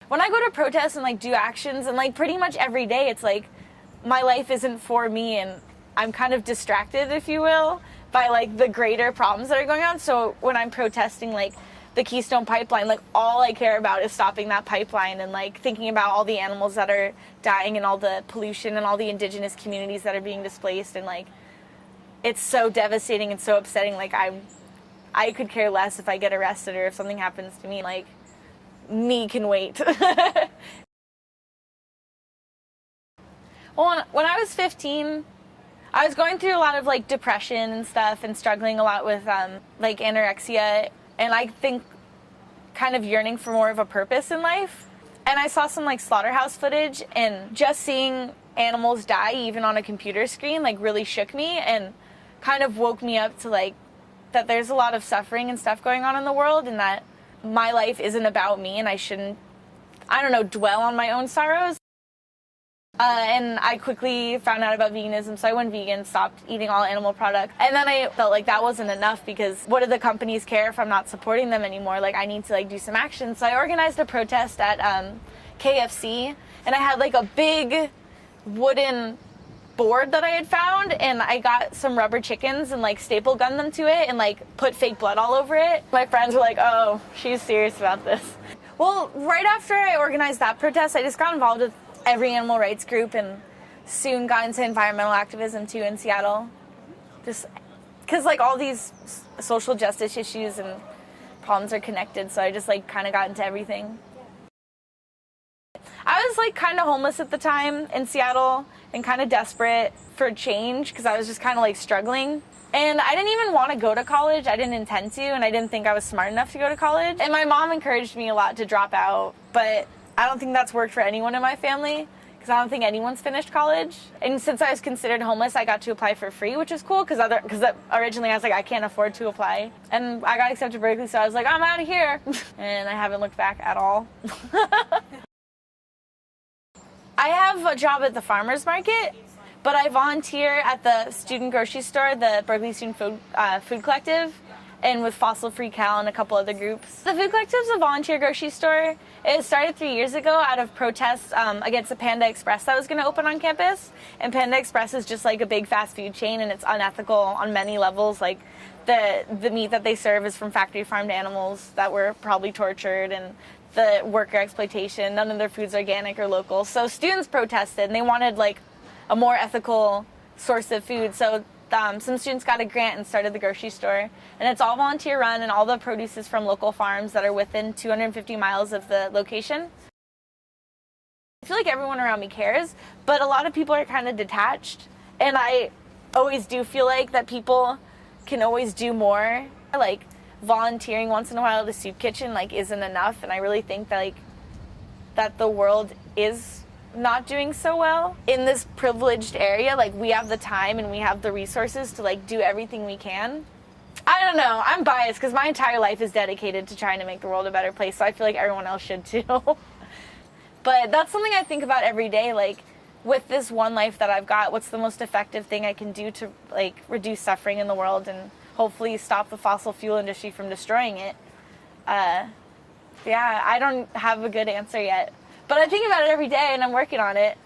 When I go to protests and like do actions and like pretty much every day, it's like my life isn't for me and I'm kind of distracted, if you will, by like the greater problems that are going on. So when I'm protesting like the Keystone Pipeline, like all I care about is stopping that pipeline and like thinking about all the animals that are dying and all the pollution and all the indigenous communities that are being displaced, and like it's so devastating and so upsetting. Like I could care less if I get arrested or if something happens to me. Like, me can wait. Well, when I was 15, I was going through a lot of like depression and stuff and struggling a lot with like anorexia, and I think kind of yearning for more of a purpose in life. And I saw some like slaughterhouse footage, and just seeing animals die even on a computer screen like really shook me and kind of woke me up to like that there's a lot of suffering and stuff going on in the world, and that my life isn't about me and I shouldn't, I don't know, dwell on my own sorrows. And I quickly found out about veganism, so I went vegan, stopped eating all animal products. And then I felt like that wasn't enough, because what do the companies care if I'm not supporting them anymore? Like, I need to like do some action. So I organized a protest at KFC, and I had like a big wooden board that I had found, and I got some rubber chickens and like staple gunned them to it and like put fake blood all over it. My friends were like, oh, she's serious about this. Well, right after I organized that protest, I just got involved with every animal rights group and soon got into environmental activism too in Seattle. Just because like all these social justice issues and problems are connected, so I just like kind of got into everything. I was like kind of homeless at the time in Seattle and kind of desperate for change because I was just kind of like struggling. And I didn't even want to go to college. I didn't intend to, and I didn't think I was smart enough to go to college. And my mom encouraged me a lot to drop out, but I don't think that's worked for anyone in my family, because I don't think anyone's finished college. And since I was considered homeless, I got to apply for free, which was cool, because originally I was like, I can't afford to apply. And I got accepted to Berkeley, so I was like, I'm out of here. And I haven't looked back at all. I have a job at the farmer's market, but I volunteer at the student grocery store, the Berkeley Student Food Collective, and with Fossil Free Cal and a couple other groups. The Food Collective is a volunteer grocery store. It started 3 years ago out of protests against the Panda Express that was going to open on campus. And Panda Express is just like a big fast food chain, and it's unethical on many levels. Like the meat that they serve is from factory farmed animals that were probably tortured, and the worker exploitation. None of their food's organic or local. So students protested, and they wanted like a more ethical source of food. So some students got a grant and started the grocery store, and it's all volunteer run, and all the produce is from local farms that are within 250 miles of the location. I feel like everyone around me cares, but a lot of people are kind of detached, and I always do feel like that people can always do more. Like volunteering once in a while at a soup kitchen like isn't enough, and I really think that that the world is not doing so well in this privileged area. Like, we have the time and we have the resources to like do everything we can. I don't know, I'm biased because my entire life is dedicated to trying to make the world a better place, so I feel like everyone else should too. But that's something I think about every day. Like, with this one life that I've got, what's the most effective thing I can do to like reduce suffering in the world and hopefully stop the fossil fuel industry from destroying it? Yeah, I don't have a good answer yet, but I think about it every day and I'm working on it.